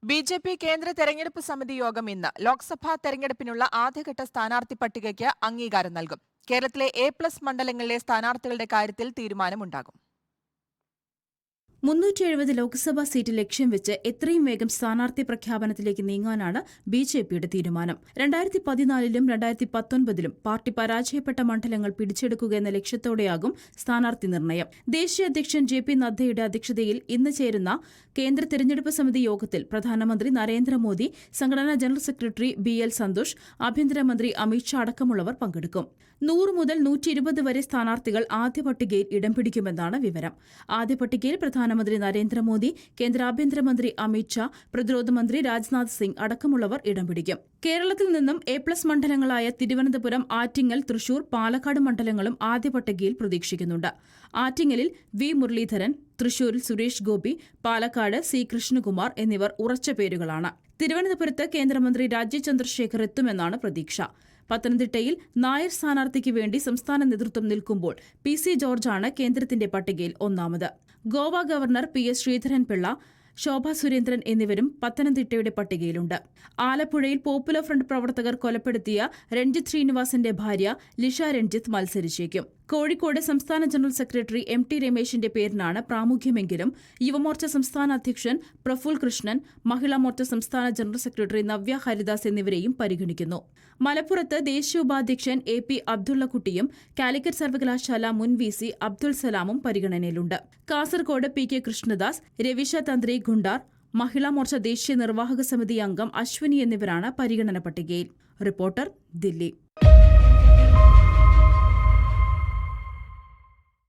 BJP. കേന്ദ്ര തെരഞ്ഞെടുപ്പ് സമിതി യോഗം ഇന്ന്. ലോക്സഭാ തെരഞ്ഞെടുപ്പിനുള്ള ആദ്യഘട്ട സ്ഥാനാർത്ഥി പട്ടികയ്ക്ക് അംഗീകാരം നൽകും. കേരളത്തിലെ A+ മണ്ഡലങ്ങളിലെ സ്ഥാനാർത്ഥികളുടെ കാര്യത്തിൽ തീരുമാനമുണ്ടാകും. 370 ലോക്സഭാ സീറ്റ് ലക്ഷ്യം വെച്ച് എത്രയും വേഗം സ്ഥാനാർത്ഥി പ്രഖ്യാപനത്തിലേക്ക് നീങ്ങാനാണ് ബി.ജെ.പിയുടെ തീരുമാനം. 2014-ലും 2019-ലും പാർട്ടി പരാജയപ്പെട്ട മണ്ഡലങ്ങൾ പിടിച്ചെടുക്കുക എന്ന ലക്ഷ്യത്തോടെയാകും സ്ഥാനാർത്ഥി നിർണയം. ദേശീയ അധ്യക്ഷൻ ജെ.പി. നദ്ദയുടെ അധ്യക്ഷതയിൽ ഇന്ന് ചേരുന്ന കേന്ദ്ര തെരഞ്ഞെടുപ്പ് സമിതി യോഗത്തിൽ പ്രധാനമന്ത്രി നരേന്ദ്രമോദി, സംഘടനാ ജനറൽ സെക്രട്ടറി ബി.എൽ. സന്തോഷ്, ആഭ്യന്തരമന്ത്രി അമിത് ഷാ അടക്കമുള്ളവർ പങ്കെടുക്കും. 100 മുതൽ 120 വരെ സ്ഥാനാർത്ഥികൾ ആദ്യ പട്ടികയിൽ ഇടം പിടിക്കുമെന്നാണ് വിവരം. ആദ്യ പട്ടികയിൽ പ്രധാനമന്ത്രി നരേന്ദ്രമോദി, കേന്ദ്ര ആഭ്യന്തരമന്ത്രി അമിത് ഷാ, പ്രതിരോധ മന്ത്രി രാജ്നാഥ് സിംഗ് അടക്കമുള്ളവർ ഇടം പിടിക്കും. കേരളത്തിൽ നിന്നും A+ മണ്ഡലങ്ങളായ തിരുവനന്തപുരം, ആറ്റിങ്ങൽ, തൃശൂർ, പാലക്കാട് മണ്ഡലങ്ങളും ആദ്യ പട്ടികയിൽ പ്രതീക്ഷിക്കുന്നുണ്ട്. ആറ്റിങ്ങലിൽ വി. മുരളീധരൻ, തൃശൂരിൽ സുരേഷ് ഗോപി, പാലക്കാട് സി. കൃഷ്ണകുമാർ എന്നിവർ ഉറച്ച പേരുകളാണ്. തിരുവനന്തപുരത്ത് കേന്ദ്രമന്ത്രി രാജീവ് ചന്ദ്രശേഖർ എത്തുമെന്നാണ് പ്രതീക്ഷ. പത്തനംതിട്ടയിൽ നായർ സ്ഥാനാർത്ഥിക്ക് വേണ്ടി സംസ്ഥാന നേതൃത്വം നിൽക്കുമ്പോൾ PC ജോർജാണ് കേന്ദ്രത്തിന്റെ പട്ടികയിൽ ഒന്നാമത്. ഗോവ ഗവർണർ PS ശ്രീധരൻപിള്ള, ശോഭ സുരേന്ദ്രൻ എന്നിവരും പത്തനംതിട്ടയുടെ പട്ടികയിലുണ്ട്. ആലപ്പുഴയിൽ പോപ്പുലർ ഫ്രണ്ട് പ്രവർത്തകർ കൊലപ്പെടുത്തിയ രഞ്ജിത്ത് ശ്രീനിവാസന്റെ ഭാര്യ ലിഷ രഞ്ജിത്ത് മത്സരിച്ചേക്കും. കോഴിക്കോട് സംസ്ഥാന ജനറൽ സെക്രട്ടറി MT രമേശിന്റെ പേരിനാണ് പ്രാമുഖ്യമെങ്കിലും യുവമോർച്ച സംസ്ഥാന അധ്യക്ഷൻ പ്രഫുൽ കൃഷ്ണൻ, മഹിളാ മോർച്ച സംസ്ഥാന ജനറൽ സെക്രട്ടറി നവ്യ ഹരിദാസ് എന്നിവരെയും പരിഗണിക്കുന്നു. മലപ്പുറത്ത് ദേശീയ ഉപാധ്യക്ഷൻ AP അബ്ദുള്ളക്കുട്ടിയും കാലിക്കറ്റ് സർവകലാശാല മുൻ VC അബ്ദുൾ സലാമും പരിഗണനയിലുണ്ട്. കാസർകോട് PK കൃഷ്ണദാസ്, രവിശ തന്ത്രി ഗുണ്ടാർ, മഹിളാ മോർച്ച ദേശീയ നിർവാഹക സമിതി അംഗം അശ്വിനി എന്നിവരാണ് പരിഗണന പട്ടികയിൽ. റിപ്പോർട്ടർ, ദില്ലി.